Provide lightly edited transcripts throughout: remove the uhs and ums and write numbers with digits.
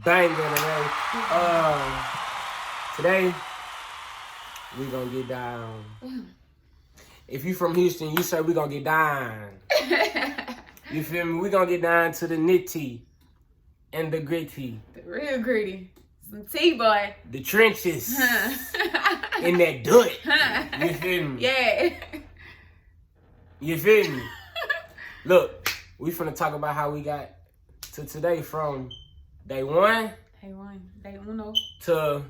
banger today. Today we gonna get down. If you from Houston, you say we gonna get down. You feel me? We gonna get down to the nitty and the gritty. The real gritty. Some tea, boy. The trenches. In that dirt. You feel me? Yeah. You feel me? Look, we finna talk about how we got to today from day one. Day uno. To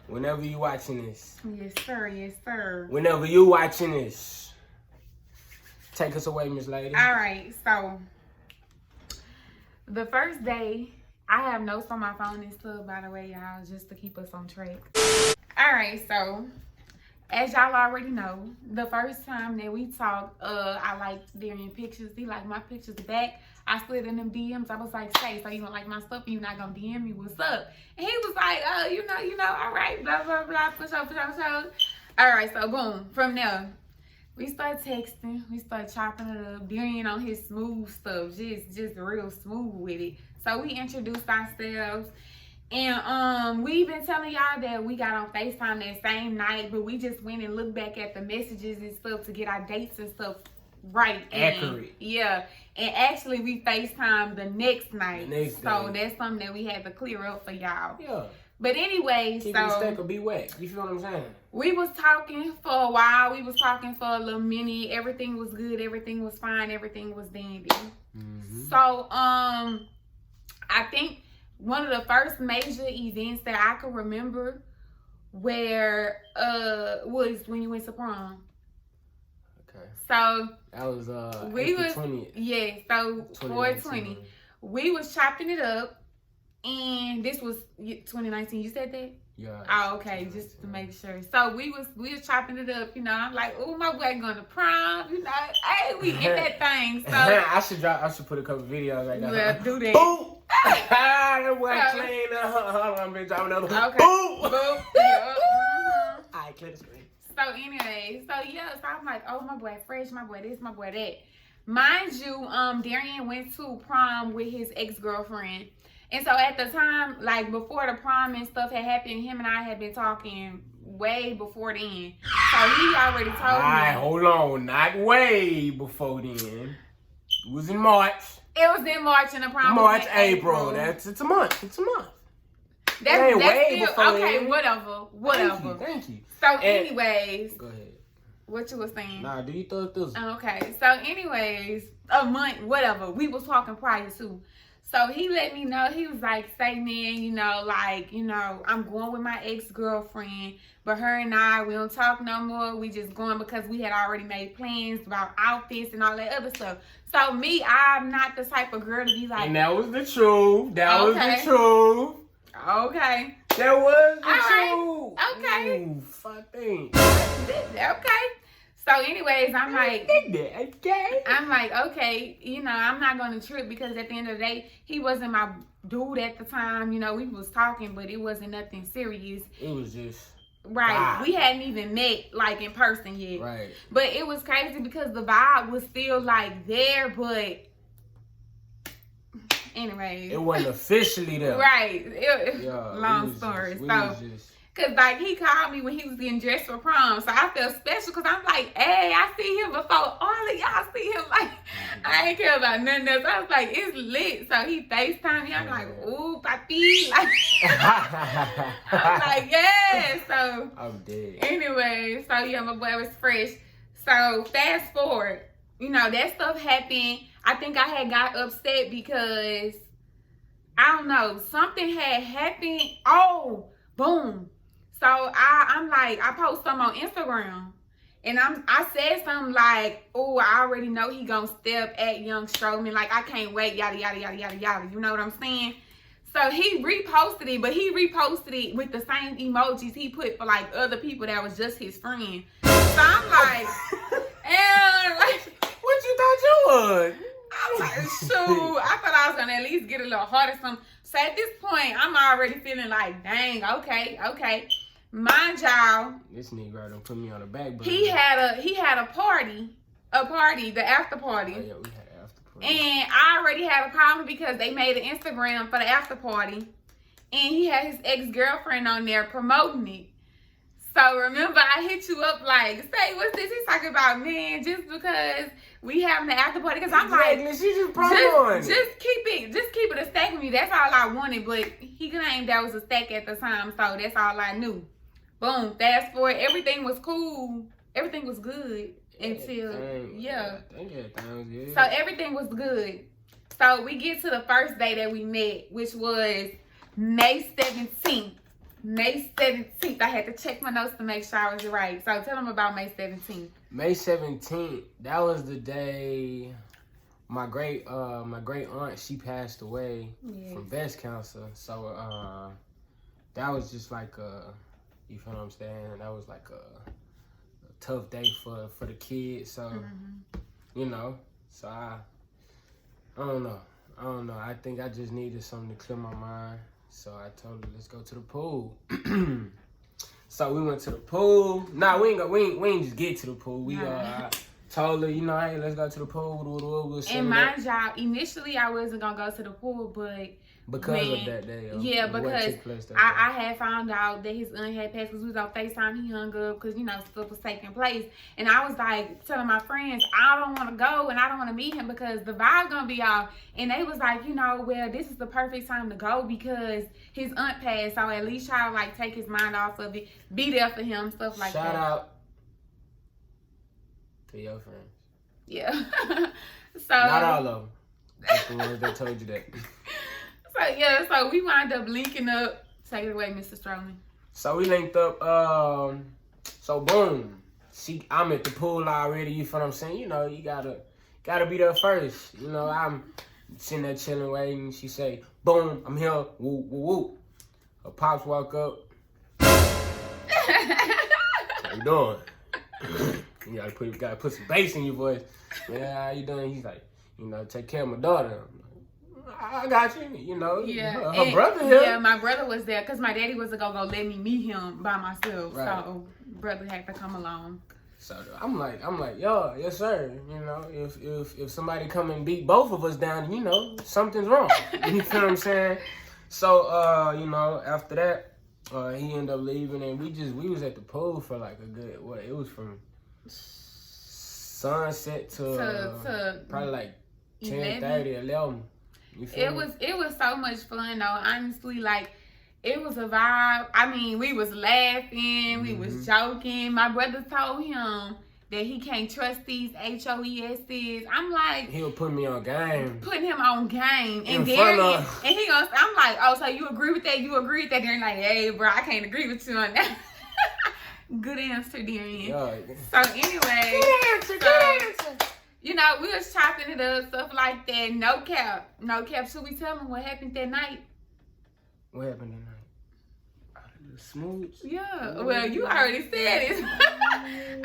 whenever you watching this. Yes, sir. Yes, sir. Whenever you watching this. Take us away, Miss Lady. All right, so the first day, I have notes on my phone and stuff, by the way, y'all, just to keep us on track. All right, so as y'all already know, the first time that we talked, I liked Darian pictures. He liked my pictures back. I slid in them DMs. I was like, say, so you don't like my stuff and you're not gonna DM me? What's up? And he was like, oh, you know, all right, blah, blah, blah, for sure. All right, so boom, from there, we started texting. We started chopping it up. Darian on his smooth stuff, just real smooth with it. So we introduced ourselves. And we've been telling y'all that we got on FaceTime that same night, but we just went and looked back at the messages and stuff to get our dates and stuff right. Accurate. Yeah. And actually we FaceTimed the next night. The next so day. That's something that we had to clear up for y'all. Yeah. But anyway, Keep so the stack or be wet. You feel what I'm saying? we was talking for a while. We was talking for a little minute. Everything was good. Everything was fine. Everything was dandy. Mm-hmm. So I think one of the first major events that I can remember where was when you went to prom. Okay. So that was we April was 20th. Yeah, so 420. We was chopping it up, and this was 2019. You said that? Yeah. Oh, okay, just to make sure. So we was chopping it up, you know. I'm like, oh, my boy going to prom, you know. Hey, we in that thing. So I should put a couple videos like that. Well, do that. Boom! That boy clean up. Hold on, bitch. I'm another. Okay. Boom! Boom. Yeah. Alright, clear the screen. So anyway, so I'm like, oh, my boy fresh, my boy this, my boy that. Mind you, Darian went to prom with his ex-girlfriend. And so at the time, like before the prom and stuff had happened, him and I had been talking way before then. So he already told me. Alright, hold on. Not way before then. It was in March. It was in March and the prom March, was in April. It's a month. It's a month. That's way still, before okay, then. whatever. Thank you. So anyways. Go ahead. What you was saying? Nah, do you thought this? Okay, so anyways, a month, whatever. We was talking prior to. So he let me know, he was like, say, man, you know, like, you know, I'm going with my ex-girlfriend, but her and I, we don't talk no more. We just going because we had already made plans about outfits and all that other stuff. So me, I'm not the type of girl to be like. And that was the truth. That was Okay. the truth. Okay. That was the All right. truth. Okay. Ooh, fuck thing. Okay. So anyways, I'm like, okay. I'm like, okay, you know, I'm not going to trip because at the end of the day, he wasn't my dude at the time. You know, we was talking, but it wasn't nothing serious. It was just. Right. Vibe. We hadn't even met, like, in person yet. Right. But it was crazy because the vibe was still, like, there, but anyway. It wasn't officially there. Right. Yeah, Long story. We So. was just. Cause like he called me when he was getting dressed for prom, so I felt special. Cause I'm like, hey, I see him before all of y'all see him. Like, I ain't care about nothing else. I was like, it's lit. So he FaceTimed me. I'm like, ooh, papi. Like, I'm like, yeah. So I'm dead. anyway, so yeah, my boy was fresh. So fast forward, you know, that stuff happened. I think I had got upset because I don't know, something had happened. Oh, boom. So I'm like, I post something on Instagram, and I said something like, oh, I already know he gonna step at Young Strowman, like I can't wait, yada yada yada yada yada. You know what I'm saying? So he reposted it, but he reposted it with the same emojis he put for like other people that was just his friend. So I'm like, and like, What you thought you was? I'm like, shoot, I thought I was gonna at least get a little hard or something. So at this point, I'm already feeling like, dang, okay. Mind y'all, This nigga done put me on the back burner. he had a party, the after party. Oh, yeah, we had an after party. And I already had a problem because they made an Instagram for the after party. And he had his ex-girlfriend on there promoting it. So remember, I hit you up like, say, what's this? He's talking about, man, just because we having the after party. Because I'm like, she just promoting just keep it a stack with me. That's all I wanted. But he claimed that was a stack at the time. So that's all I knew. Boom. Fast forward. Everything was cool. Everything was good until, yeah. So everything was good. So we get to the first day that we met, which was May 17th. May 17th. I had to check my notes to make sure I was right. So tell them about May 17th. May 17th, that was the day my great aunt, she passed away from breast cancer. So that was just like you feel what I'm saying? That was like a tough day for the kids. So you know, so I don't know. I think I just needed something to clear my mind. So I told her, let's go to the pool. So we went to the pool. Nah, we ain't just get to the pool. We I told her, you know, hey, let's go to the pool. And mind y'all, initially I wasn't gonna go to the pool, but because of that day. Yeah, because I had found out that his aunt had passed because we was on FaceTime. He hung up because, you know, stuff was taking place. And I was like telling my friends, I don't want to go and I don't want to meet him because the vibe going to be off. And they was like, you know, well, this is the perfect time to go because his aunt passed. So at least try to, like, take his mind off of it. Be there for him, stuff like that. Shout out to your friends. Yeah. So not all of them. That's the ones that told you that. So yeah, so we wound up linking up. Take it away, Mr. Strowman. So we linked up. So boom, I'm at the pool already. You feel what I'm saying? You know, you gotta be there first. You know, I'm sitting there chilling, waiting. She say, boom, I'm here. Woo, woo, woo. Her pops walk up. How you doing? You gotta put some bass in your voice. Yeah, how you doing? He's like, you know, take care of my daughter. I got you, you know. Yeah. Her brother here. Yeah, my brother was there because my daddy wasn't going to let me meet him by myself. Right. So, brother had to come along. So, I'm like, yo, yes, sir. You know, if somebody come and beat both of us down, you know, something's wrong. You feel what I'm saying? So, you know, after that, he ended up leaving and we was at the pool for like a good, it was from sunset to probably like 10:30, 11. It was so much fun though. Honestly, like it was a vibe. I mean, we was laughing, we was joking. My brother told him that he can't trust these HOESs. I'm like, he'll put me on game. Putting him on game. And Darian, and he goes, I'm like, oh, so you agree with that? You agree with that? Darian like, hey, bro, I can't agree with you on that. Good answer, Darian. Yeah. So anyway, good answer. You know, we was chopping it up, stuff like that. No cap. Should we tell them what happened that night? What happened that night? Smooth. Yeah. Well, you already said it.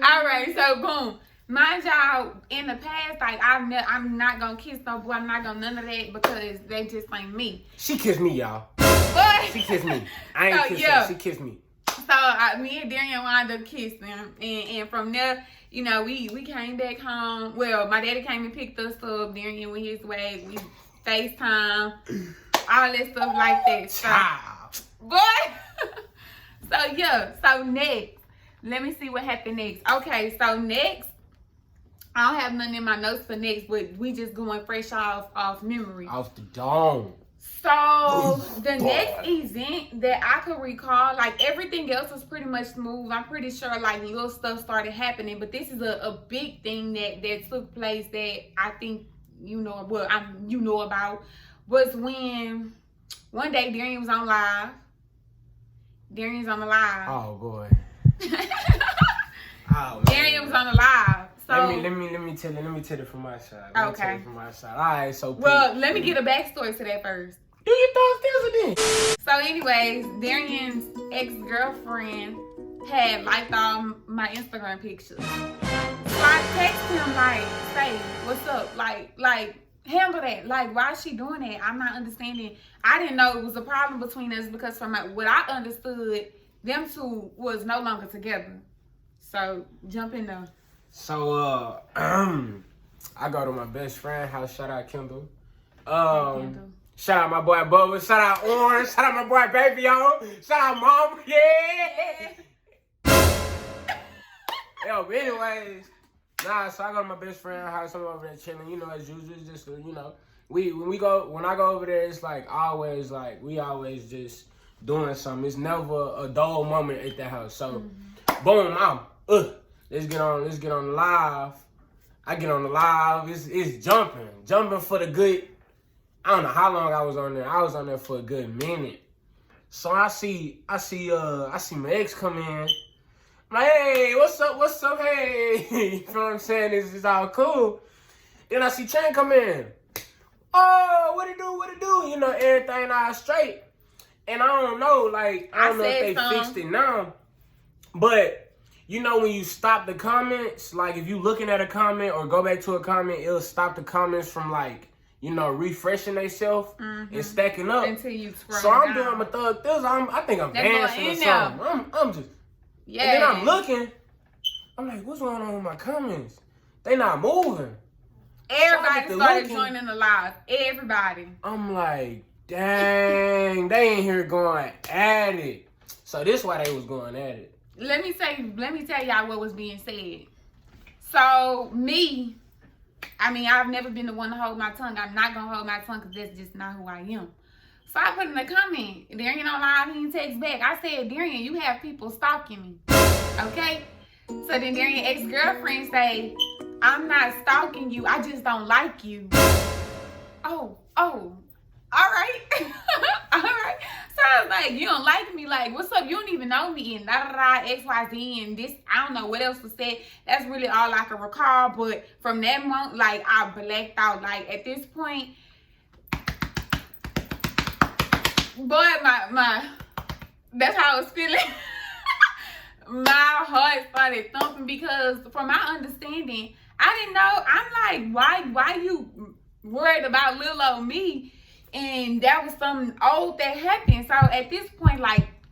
All right. So, boom. Mind y'all, in the past, like, I'm not going to kiss no boy. I'm not going to none of that because they just ain't me. She kissed me, y'all. But she kissed me. I ain't kissed her. She kissed me. So, me and Darian wound up kissing. And from there, you know, we came back home. Well, my daddy came and picked us up. Darian went his way. We FaceTime. All that stuff like that. So, boy. So, yeah. So, next. Let me see what happened next. Okay, so next. I don't have nothing in my notes for next, but we just going fresh off memory. Off the dome. So, the next event that I could recall, like, everything else was pretty much smooth. I'm pretty sure, like, little stuff started happening. But this is a big thing that took place that I think you know about. Was when one day Darian was on live. Darian's on the live. Oh, boy. Darian was on the live. So, let me tell you from my side. Okay. From my side. All right, so well, let me get a backstory to that first. Do your thoughts then. So, anyways, Darian's ex-girlfriend had liked all my Instagram pictures. So I texted him like, "Say, what's up? Like, handle that. Like, why is she doing that? I'm not understanding." I didn't know it was a problem between us because from what I understood, them two was no longer together. So jump in there. So I go to my best friend house. Shout out Kendall. Kendall. Shout out my boy Bubba. Shout out Orange. Shout out my boy Baby On. Shout out Mom. Yeah. Yo, but anyways, so I go to my best friend's house. I'm over there chilling. You know, as usual. It's just when I go over there, it's like always we always just doing something. It's never a dull moment at that house. So, boom, let's get on the live. I get on the live. It's jumping for the good. I don't know how long I was on there. I was on there for a good minute. So I see my ex come in. I'm like, hey, what's up, hey. You know what I'm saying? It's all cool. Then I see Chan come in. Oh, what it do? You know, everything all straight. And I don't know, I don't know if they fixed it now. But, you know, when you stop the comments, if you looking at a comment or go back to a comment, it'll stop the comments from, refreshing themselves and stacking up. Until you scroll So I'm down. doing my thug this. I think I'm dancing or something. I'm just... Yeah. And then I'm looking. I'm like, what's going on with my comments? They not moving. Everybody started joining the live. Everybody. I'm like, dang, they ain't here going at it. So this why they was going at it. Let me tell y'all what was being said. So I've never been the one to hold my tongue. I'm not gonna hold my tongue because that's just not who I am. So I put in the comment, Darian on live, he didn't text back. I said, Darian, you have people stalking me. Okay? So then Darian ex-girlfriend say, I'm not stalking you, I just don't like you. Oh, all right. All right. So I was like, you don't like me? What's up? You don't even know me. And XYZ and this, I don't know what else was said. That's really all I can recall. But from that moment, I blacked out. At this point, boy, that's how I was feeling. My heart started thumping because from my understanding, I didn't know. I'm like, why you worried about little old me? And that was something old that happened. So at this point,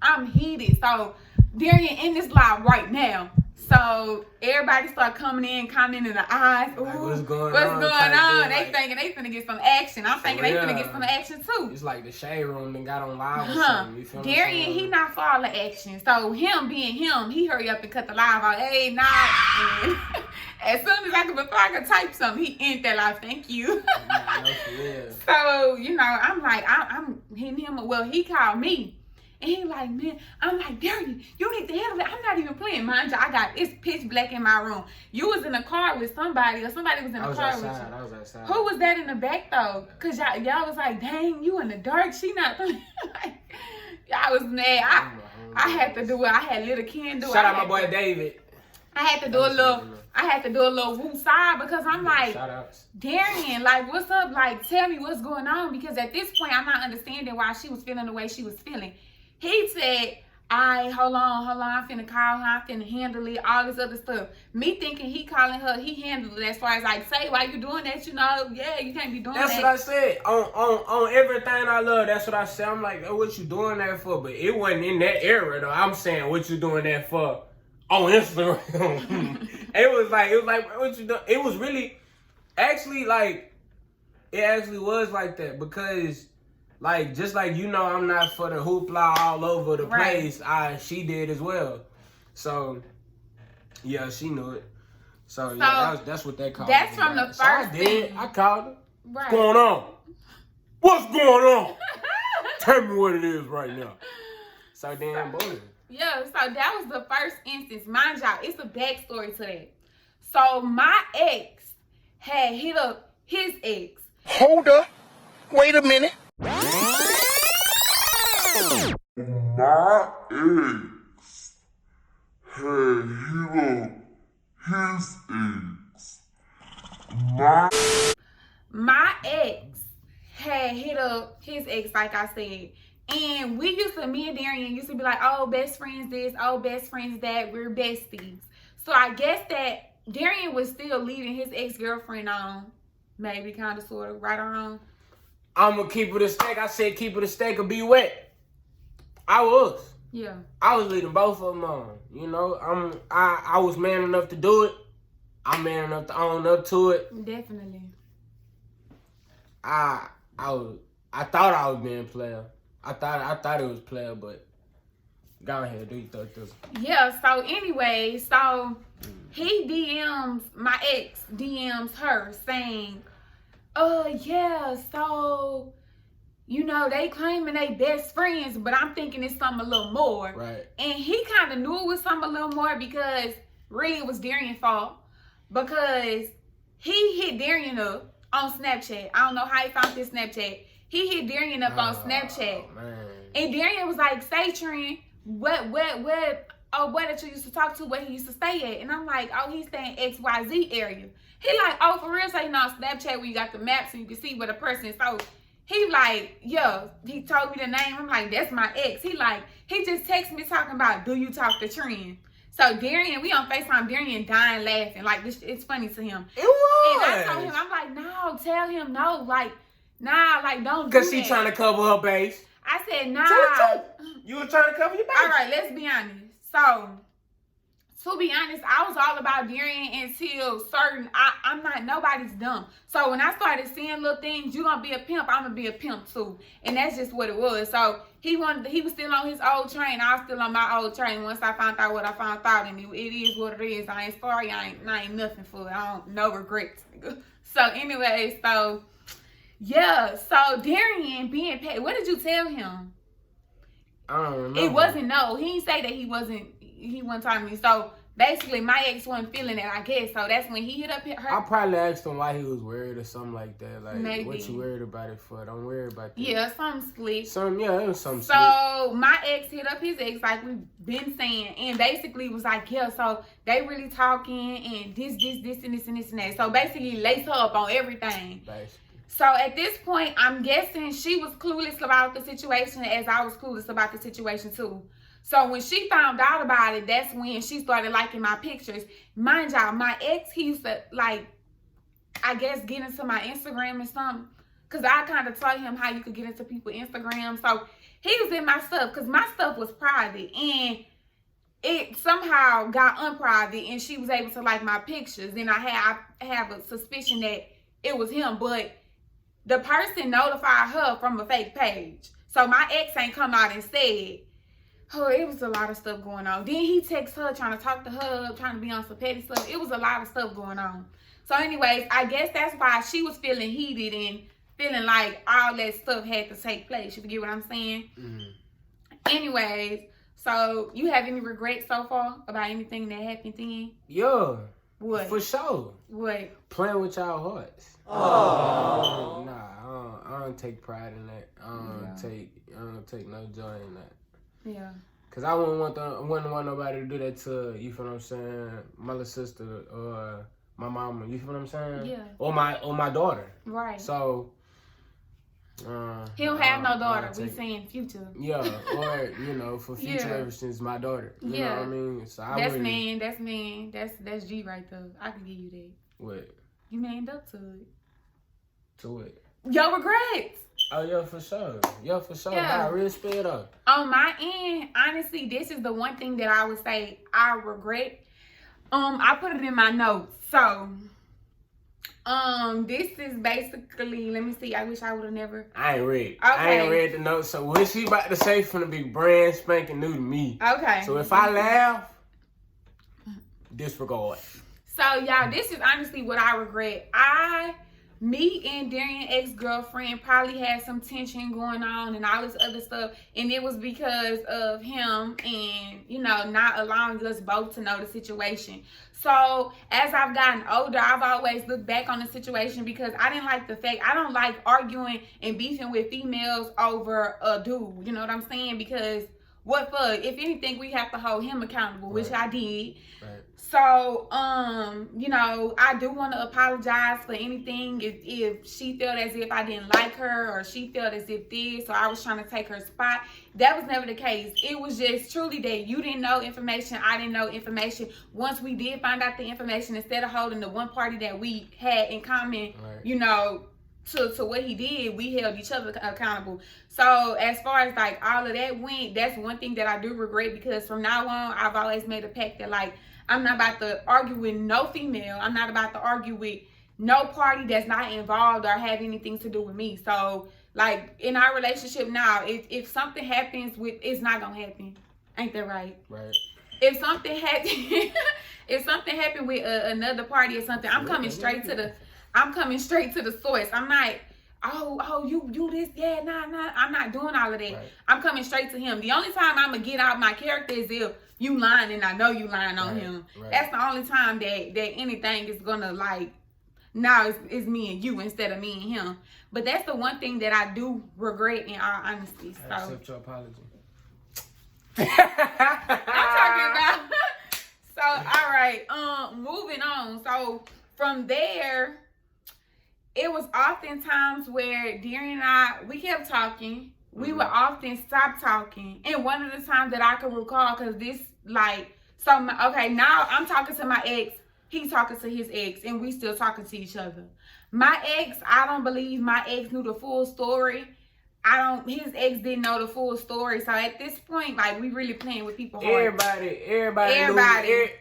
I'm heated. So Darian in this live right now. So everybody start coming in, commenting in the eyes. Ooh, what's going on? They thinking they finna get some action. I'm thinking they finna get some action too. It's like the shade room and got on live or something. You feel Darian, he not for all the action. So him being him, he hurry up and cut the live out. Hey, nah. And as soon as before I could type something, he ended that live. Thank you. So, I'm hitting him. Well, he called me. And he like, man, I'm like, Darian, you need to handle it. I'm not even playing. Mind you, it's pitch black in my room. You was in a car with somebody, or somebody was in a car with you. I was outside. Who was that in the back, though? Because y'all was like, dang, you in the dark. She not playing. Y'all was mad. I had to do it. I had lit a candle. Shout out my boy David. I had to do a little woo side because I'm like, Darian, what's up? Tell me what's going on. Because at this point, I'm not understanding why she was feeling the way she was feeling. He said, hold on, I'm finna call her, I'm finna handle it, all this other stuff. Me thinking he calling her, he handled it as far as say, why you doing that? You can't be doing that. That's what I said. On everything I love, that's what I said. I'm like, oh, what you doing that for? But it wasn't in that era though. I'm saying, what you doing that for on Instagram? it was like, what you doing? It was really, actually, it actually was like that because just I'm not for the hoopla all over the place. She did as well. So, yeah, she knew it. So yeah, that's what they called. That's from the first thing. I called her. Right. What's going on? What's going on? Tell me what it is right now. So damn boy. Yeah, so that was the first instance. Mind y'all, it's a backstory to that. So my ex had hit up his ex. Hold up. Wait a minute. My ex had hit up his ex. My ex had hit up his ex, like I said. And me and Darian used to be like, oh, best friends this, oh, best friends that, we're besties. So I guess that Darian was still leading his ex-girlfriend on, maybe kind of, sort of, right or wrong. I'm gonna keep it a stack. I said keep it a stack or be wet. I was. Yeah. I was leading both of them on. I was man enough to do it. I'm man enough to own up to it. Definitely. I thought I was being player. I thought it was player, but go ahead, do you thought this? Yeah, so anyway, so he DMs, my ex DMs her saying, yeah, so, you know, they claiming they best friends, but I'm thinking it's something a little more. Right. And he kind of knew it was something a little more because really it was Darian's fault. Because he hit Darian up on Snapchat. I don't know how he found this Snapchat. He hit Darian up on Snapchat. Man. And Darian was like, say, Trent, what that you used to talk to, where he used to stay at. And I'm like, oh, he's staying XYZ area. He like, oh, for real? So you know on Snapchat where you got the maps and you can see where the person is. So he like, yeah, he told me the name. I'm like, that's my ex. He just texted me talking about, do you talk to Trent? So Darian, we on FaceTime, Darian dying laughing. Like, this, it's funny to him. It was. And I told him, I'm like, no, tell him no. Like, nah, like, don't do that. Because she trying to cover her base. I said, nah. You were trying to cover your base. All right, let's be honest. So, to be honest, I was all about Darian until certain, I'm not, nobody's dumb. So when I started seeing little things, you gonna be a pimp, I'm gonna be a pimp too. And that's just what it was. So he was still on his old train, I was still on my old train. Once I found out what I found out, and it is what it is. I ain't sorry, I ain't nothing for it. No regrets. So anyway, so yeah, so Darian being paid, what did you tell him? I don't remember. It wasn't no. He didn't say that he wasn't talking to me. So basically, my ex wasn't feeling it, I guess. So that's when he hit up her. I probably asked him why he was worried or something like that. Like, maybe. What you worried about it for? Don't worry about that. Yeah, something slick. It was something slick. So my ex hit up his ex, like we've been saying, and basically was like, yeah, so they really talking, and this, and this, and this, and that. So basically, lace her up on everything. Basically. So at this point, I'm guessing she was clueless about the situation as I was clueless about the situation too. So when she found out about it, that's when she started liking my pictures. Mind y'all, my ex, he used to, like, I guess, get into my Instagram or something. Because I kind of taught him how you could get into people's Instagram. So he was in my stuff because my stuff was private. And it somehow got unprivate and she was able to like my pictures. And I have a suspicion that it was him. But the person notified her from a fake page. So my ex ain't come out and said, oh, it was a lot of stuff going on. Then he texts her, trying to talk to her, trying to be on some petty stuff. It was a lot of stuff going on. So anyways, I guess that's why she was feeling heated and feeling like all that stuff had to take place. You forget what I'm saying? Mm-hmm. Anyways, so you have any regrets so far about anything that happened then? Yeah. What? For sure. What? Playing with y'all hearts. Oh. Nah, I don't take pride in that. I don't take no joy in that. Yeah. Cause I wouldn't want nobody to do that to, you feel what I'm saying, my little sister or my mama, you feel what I'm saying? Yeah. Or my daughter. Right. So he don't have no daughter. We saying future. Yeah, or for future ever since my daughter. You know what I mean? So that's man. That's G right there. I can give you that. What? You manned up to it. To it. Your regrets. Oh, yeah, for sure. Yeah. Yeah. Nah, real sped up. On my end, honestly, this is the one thing that I would say I regret. I put it in my notes. So, this is basically, let me see. I wish I would have never. I ain't read. Okay. I ain't read the notes. So what she about to say finna be brand spanking new to me. Okay. So if I laugh, disregard. So, y'all, this is honestly what I regret. Me and Darian's ex-girlfriend probably had some tension going on and all this other stuff. And it was because of him and, not allowing us both to know the situation. So as I've gotten older, I've always looked back on the situation because I didn't like the fact, I don't like arguing and beefing with females over a dude. You know what I'm saying? Because what for? If anything, we have to hold him accountable, which I did. Right. So, I do want to apologize for anything if she felt as if I didn't like her or she felt as if this or I was trying to take her spot. That was never the case. It was just truly that you didn't know information, I didn't know information. Once we did find out the information, instead of holding the one party that we had in common, right. To what he did, we held each other accountable. So as far as like all of that went, that's one thing that I do regret because from now on, I've always made a pact that like I'm not about to argue with no female. I'm not about to argue with no party that's not involved or have anything to do with me. So, like, in our relationship now, if something happens with, it's not gonna happen. Ain't that right? Right. If something happened, if something happened with another party or something, I'm coming straight to the source. I'm not, oh, you this, yeah, nah. I'm not doing all of that. Right. I'm coming straight to him. The only time I'm gonna get out my character is if you lying and I know you lying on him. Right. That's the only time that anything is gonna like. Now it's me and you instead of me and him. But that's the one thing that I do regret in all honesty. So. I accept your apology. I'm talking about. So, all right. Moving on. So from there, it was oftentimes where Darian and I, we kept talking. We would often stop talking. And one of the times that I can recall, because this, like, so, okay, now I'm talking to my ex. He's talking to his ex, and we still talking to each other. My ex, I don't believe my ex knew the full story. His ex didn't know the full story. So at this point, like, we really playing with people hard. Everybody.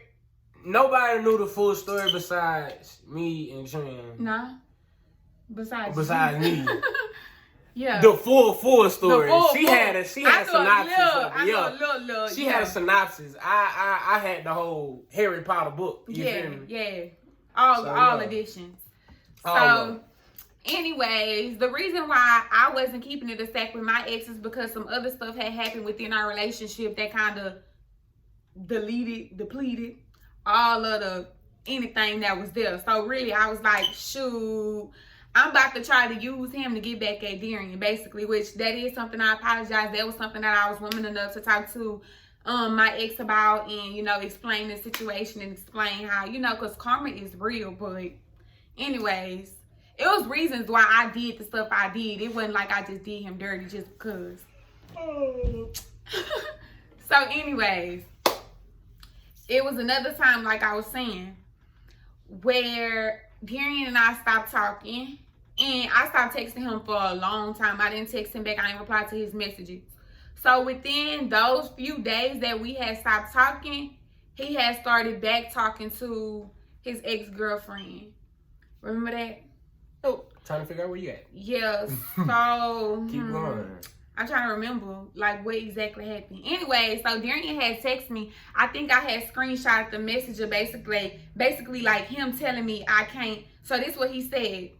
Nobody knew the full story besides me and Trin. No. Besides me. Yeah. The full story. She had a synopsis. She had a synopsis. I had the whole Harry Potter book. You feel me? Yeah. All editions. So, anyways, the reason why I wasn't keeping it a stack with my ex is because some other stuff had happened within our relationship that kind of depleted all of anything that was there. So really, I was like, shoot, I'm about to try to use him to get back at Darian, basically, which that is something I apologize. That was something that I was woman enough to talk to my ex about and, you know, explain the situation and explain how, you know, because karma is real. But anyways, it was reasons why I did the stuff I did. It wasn't like I just did him dirty just because. So anyways, it was another time, like I was saying, where Darian and I stopped talking. And I stopped texting him for a long time. I didn't text him back. I didn't reply to his messages. So within those few days that we had stopped talking, he had started back talking to his ex-girlfriend. Remember that? Oh, trying to figure out where you at. Yeah, so... Keep going. I'm trying to remember, like, what exactly happened. Anyway, so Darian had texted me. I think I had screenshot the message of basically like him telling me I can't. So this is what he said.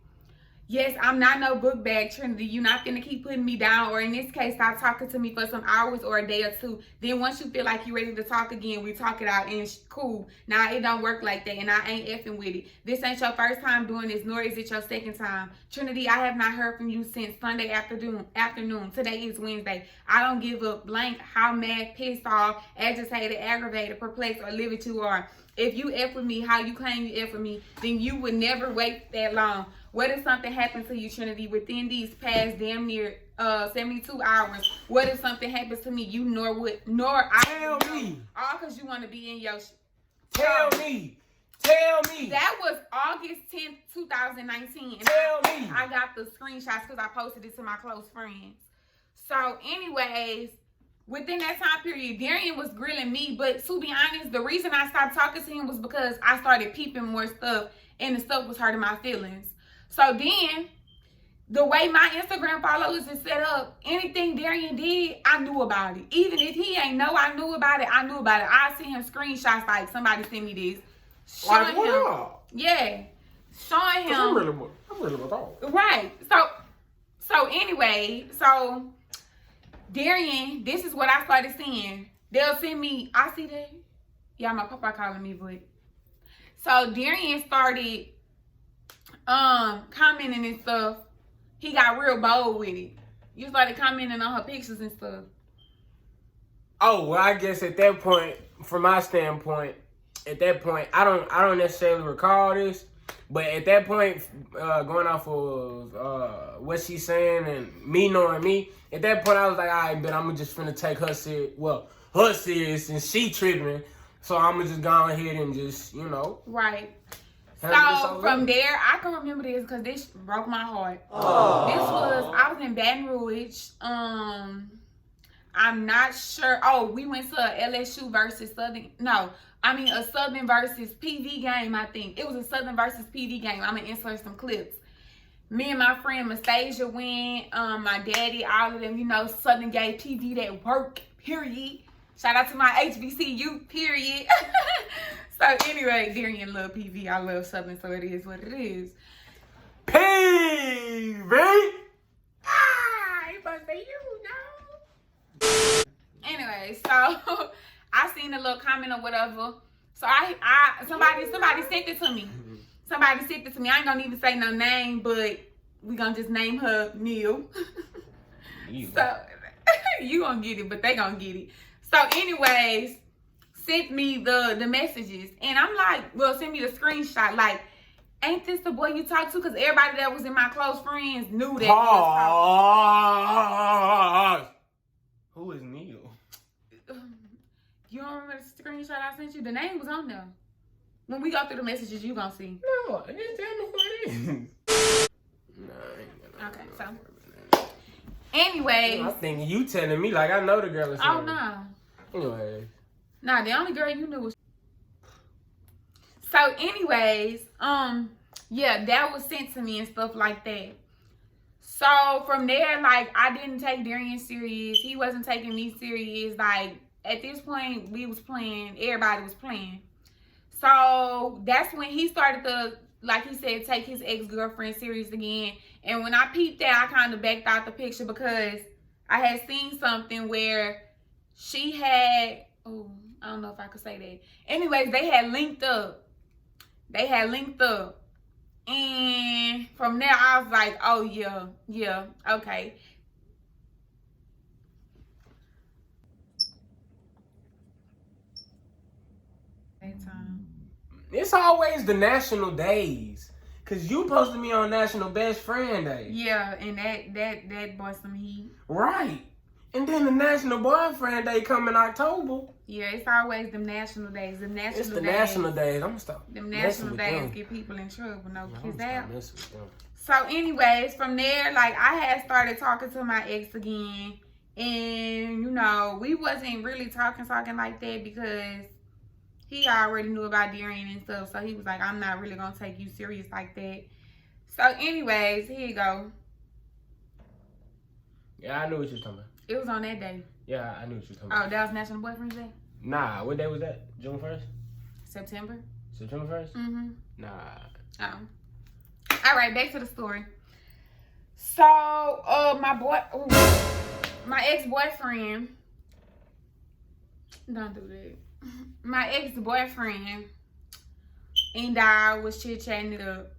Yes, I'm not no book bag, Trinity. You're not going to keep putting me down, or in this case, stop talking to me for some hours or a day or two. Then once you feel like you're ready to talk again, we talk it out and it's cool. Now, it don't work like that, and I ain't effing with it. This ain't your first time doing this, nor is it your second time. Trinity, I have not heard from you since Sunday afternoon. Today is Wednesday. I don't give a blank how mad, pissed off, agitated, aggravated, perplexed, or livid you are. If you F with me how you claim you F with me, then you would never wait that long. What if something happened to you, Trinity, within these past damn near 72 hours? What if something happens to me? You nor I. Tell me. All because you want to be in your... Tell me. That was August 10th, 2019. And Tell me. I got the screenshots because I posted it to my close friends. So, anyways, within that time period, Darian was grilling me. But to be honest, the reason I stopped talking to him was because I started peeping more stuff. And the stuff was hurting my feelings. So then, the way my Instagram followers is set up, anything Darian did, I knew about it. Even if he ain't know I knew about it, I knew about it. I see him screenshots like, somebody send me this. Showing like, him. what? Yeah. Showing him. I'm really with all. Right. So anyway, so Darian, this is what I started seeing. They'll send me, I see that. Yeah, my papa calling me, but. So Darian started commenting and stuff. He got real bold with it. You started commenting on her pictures and stuff. Oh, well, I guess at that point, from my standpoint, I don't necessarily recall this, but at that point, going off of what she's saying and me knowing me, at that point I was like, all right, but I'm just finna take her serious. Well, her serious and she tripping, so I'm gonna just go ahead and just, you know. Right. So from there, I can remember this because this broke my heart. I was in Baton Rouge. I'm not sure. Oh, we went to LSU versus Southern. No, a Southern versus PV game, I think. It was a Southern versus PV game. I'm going to insert some clips. Me and my friend Mastasia went, my daddy, all of them, you know, Southern gave PV that work, period. Shout out to my HBCU, period. So anyway, Darian love PV. I love Southern, so it is what it is. PV! Anyway, so I seen a little comment or whatever. So somebody sent it to me. Somebody sent it to me. I ain't gonna even say no name, but we gonna just name her Neil. So you gonna get it, but they gonna get it. So anyways, sent me the messages, and I'm like, well, send me the screenshot. Like, ain't this the boy you talked to? Because everybody that was in my close friends knew that. Pause. Who is Neil? You don't remember the screenshot I sent you? The name was on there. When we go through the messages, you gonna see. No, just tell me who it is. No, I ain't gonna. Okay, so. Anyways. I'm thinking you telling me like I know the girl. Oh, no. Anyways. Nah, the only girl you knew was. So, anyways, yeah, that was sent to me and stuff like that. So, from there, like, I didn't take Darian serious. He wasn't taking me serious. Like, at this point, we was playing. Everybody was playing. So, that's when he started to, like he said, take his ex-girlfriend serious again. And when I peeped that, I kind of backed out the picture because I had seen something where she had, oh, I don't know if I could say that. Anyways, they had linked up. And from there, I was like, oh, yeah, okay. It's always the national days. Cause you posted me on National Best Friend Day. Yeah, and that bought some heat. Right. And then the National Boyfriend Day come in October. Yeah, it's always them national days. It's the national days. I'm gonna stop. Them national days get people in trouble. No kids out. Mess with them. So anyways, from there, like, I had started talking to my ex again. And, you know, we wasn't really talking like that because he already knew about Darian and stuff. So he was like, I'm not really going to take you serious like that. So anyways, here you go. Yeah, I knew what you were talking about. It was on that day. Yeah, I knew what you were talking Oh, about. that was National Boyfriend's Day? Nah, what day was that? June 1st? September? September 1st? Mm-hmm. Nah. Oh. All right, back to the story. So, my ex-boyfriend, don't do that. My ex-boyfriend and I was chit-chatting it up.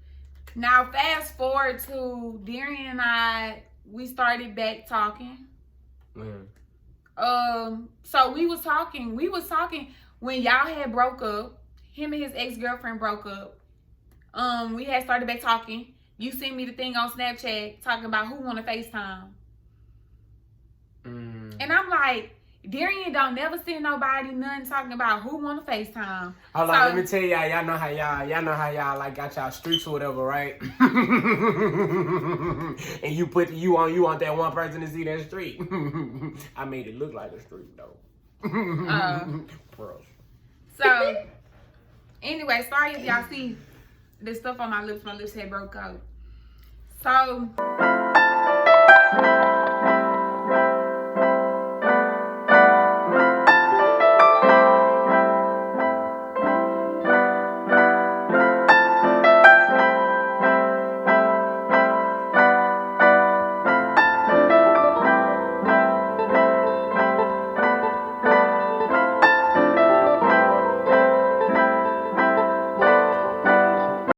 Now, fast forward to Darian and I, we started back talking. When? So we was talking when y'all had broke up. Him and his ex-girlfriend broke up. We had started back talking. You sent me the thing on Snapchat talking about who want to FaceTime. And I'm like, Darian don't never send nobody nothing talking about who want to FaceTime. Hold on, let me tell y'all. Y'all know how y'all like got y'all streaks or whatever, right? And you want that one person to see that streak. I made it look like a streak though. Bro. So anyway, sorry if y'all see the stuff on my lips. My lips had broke out. So